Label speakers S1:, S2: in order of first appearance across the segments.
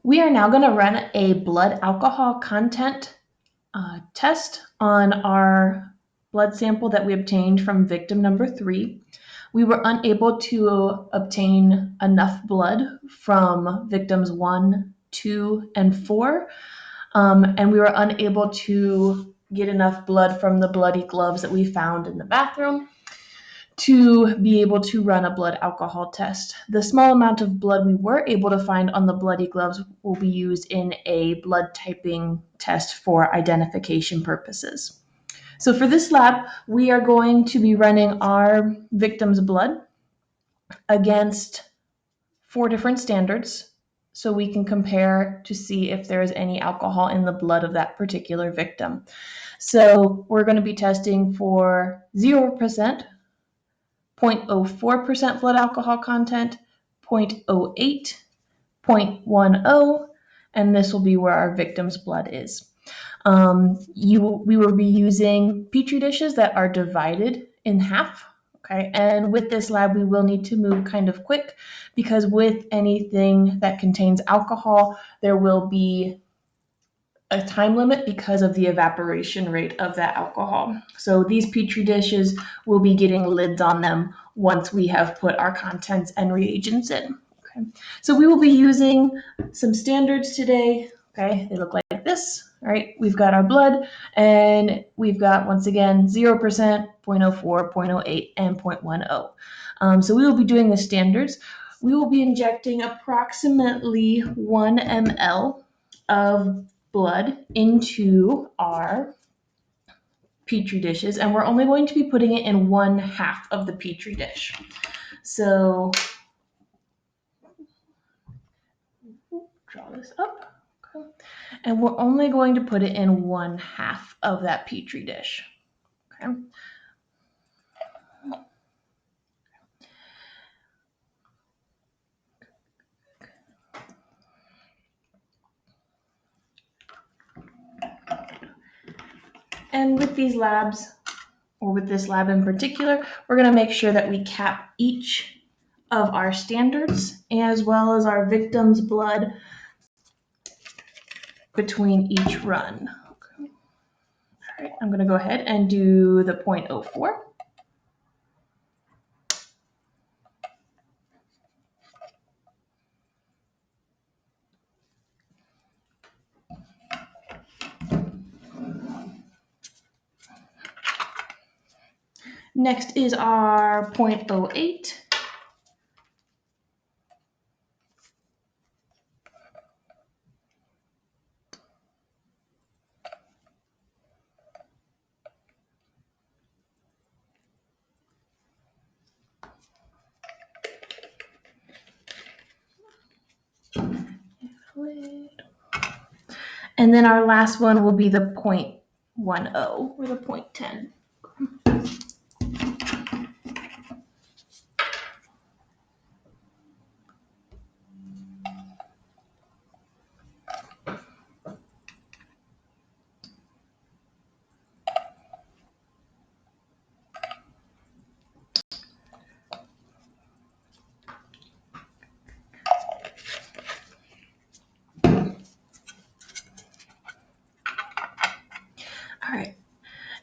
S1: We are now going to run a blood alcohol content test on our blood sample that we obtained from victim number 3. We were unable to obtain enough blood from victims 1, 2, and 4, and we were unable to get enough blood from the bloody gloves that we found in the bathroom to be able to run a blood alcohol test. The small amount of blood we were able to find on the bloody gloves will be used in a blood typing test for identification purposes. So for this lab, we are going to be running our victim's blood against 4 different standards so we can compare to see if there is any alcohol in the blood of that particular victim. So we're going to be testing for 0%, 0.04% blood alcohol content, 0.08, 0.10, and this will be where our victim's blood is. We will be using Petri dishes that are divided in half. Okay, and with this lab, we will need to move kind of quick because with anything that contains alcohol, there will be a time limit because of the evaporation rate of that alcohol. So these Petri dishes will be getting lids on them once we have put our contents and reagents in. Okay. So we will be using some standards today. Okay, they look like this. All right, we've got our blood and we've got, once again, 0%, 0.04, 0.08, and 0.10. So we will be doing the standards. We will be injecting approximately 1 ml of blood into our Petri dishes, and we're only going to be putting it in 1/2 of the Petri dish. So draw this up, okay. And we're only going to put it in 1/2 of that Petri dish. Okay. And with these labs, or with this lab in particular, we're going to make sure that we cap each of our standards as well as our victim's blood between each run. Okay. All right, I'm going to go ahead and do the 0.04. Next is our 0.08. And then our last one will be the 0.10 or the 0.10. All right.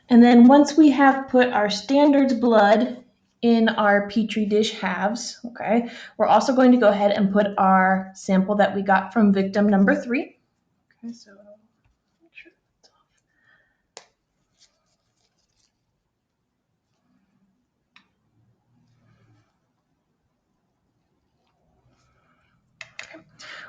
S1: And then once we have put our standards blood in our Petri dish halves, okay, we're also going to go ahead and put our sample that we got from victim number 3. Okay, so make sure that's off. Okay.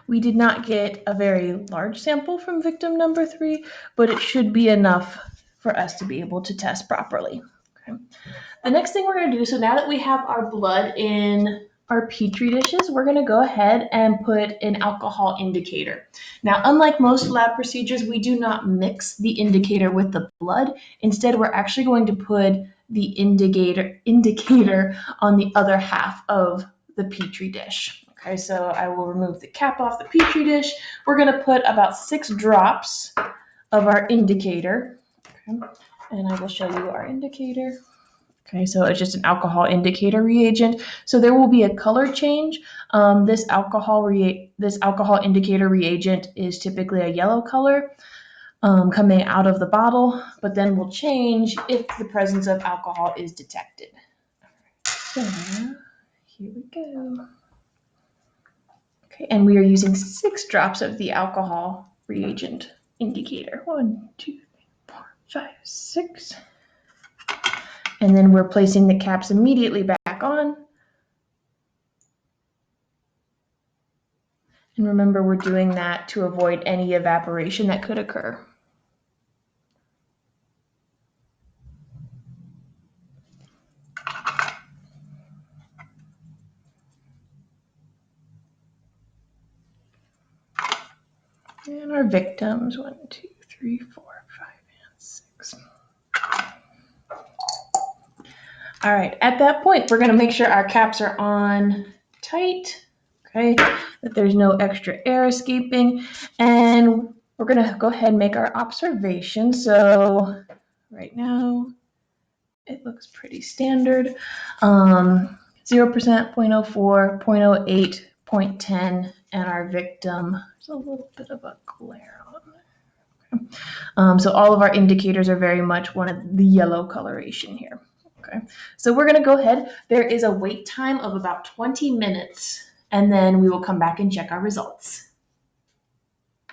S1: We did not get a very large sample from victim number 3, but it should be enough for us to be able to test properly. Okay. The next thing we're going to do, so now that we have our blood in our Petri dishes, we're going to go ahead and put an alcohol indicator. Now, unlike most lab procedures, we do not mix the indicator with the blood. Instead, we're actually going to put the indicator on the other half of the Petri dish. Okay, so I will remove the cap off the Petri dish. We're going to put about 6 drops of our indicator. Okay. And I will show you our indicator. Okay, so it's just an alcohol indicator reagent. So there will be a color change. This alcohol indicator reagent is typically a yellow color coming out of the bottle, but then will change if the presence of alcohol is detected. So here we go. Okay, and we are using 6 drops of the alcohol reagent indicator. 1, 2, 3, 4, 5, 6. And then we're placing the caps immediately back on. And remember, we're doing that to avoid any evaporation that could occur. And our victims, 1, 2, 3, 4, 5, and 6. All right, at that point, we're gonna make sure our caps are on tight, okay, that there's no extra air escaping. And we're gonna go ahead and make our observation. So right now, it looks pretty standard. 0%, 0.04, 0.08, 0.10, and our victim, there's a little bit of a glare on there. So all of our indicators are very much one of the yellow coloration here. Okay, so we're gonna go ahead. There is a wait time of about 20 minutes, and then we will come back and check our results.